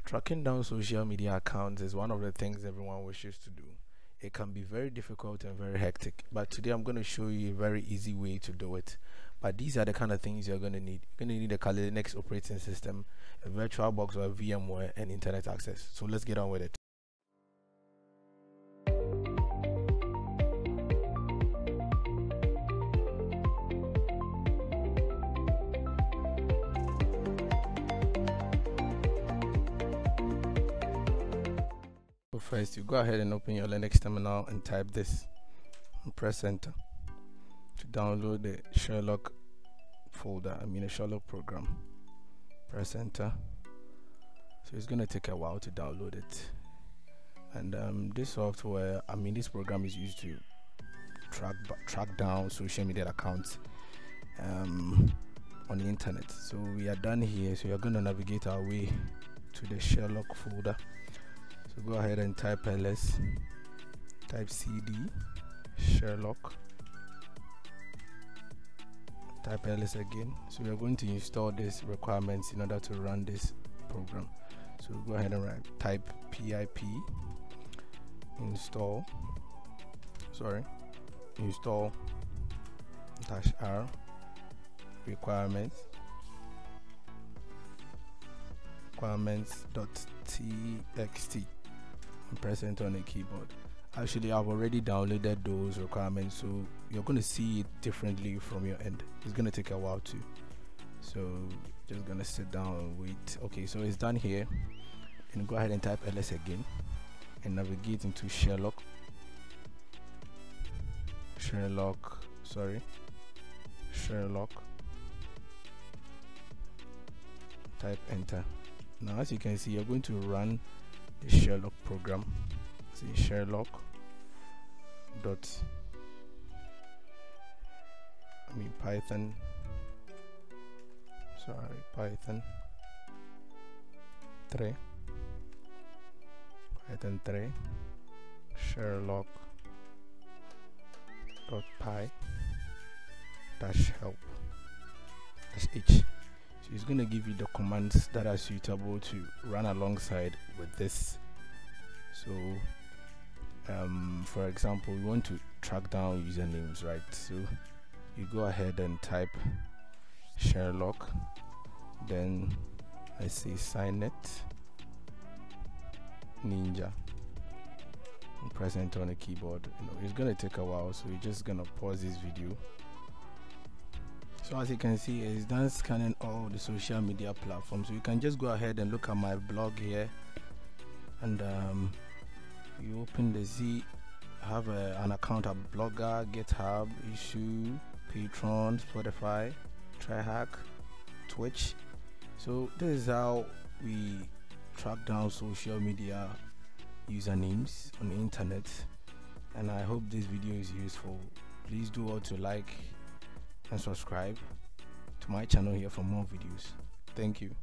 Tracking down social media accounts is one of the things everyone wishes to do. It can be very difficult and very hectic, but today I'm going to show you a very easy way to do it. But these are the kind of things you're going to need. You're going to need a Linux operating system, a VirtualBox or a VMware, and internet access. So let's get on with it. First, you go ahead and open your Linux terminal and type this and press enter to download the Sherlock folder, a Sherlock program. Press enter. So it's going to take a while to download it. And this software, this program is used to track down social media accounts on the internet. So we are done here. So you're going to navigate our way to the Sherlock folder. So go ahead and type ls, type cd Sherlock, type ls again. So we are going to install these requirements in order to run this program. So go ahead and type pip install -r requirements.txt and press enter on the keyboard. Actually, I've already downloaded those requirements, so you're going to see it differently from your end. It's going to take a while too, so just gonna sit down and wait. Okay, so it's done here, and go ahead and type ls again and navigate into Sherlock, type enter. Now as you can see, you're going to run the Sherlock program. See Sherlock Python 3 Sherlock.py -help -h. So it's going to give you the commands that are suitable to run alongside with this. So for example, we want to track down usernames, right? So you go ahead and type Sherlock, then let's say signet ninja and press enter on the keyboard. It's going to take a while, so we're just going to pause this video. So as you can see, it's done scanning all the social media platforms. So you can just go ahead and look at my blog here, and you open the Z. I have an account at Blogger, GitHub, Issue, Patreon, Spotify, TryHack, Twitch. So this is how we track down social media usernames on the internet, and I hope this video is useful. Please do all to like and subscribe to my channel here for more videos. Thank you.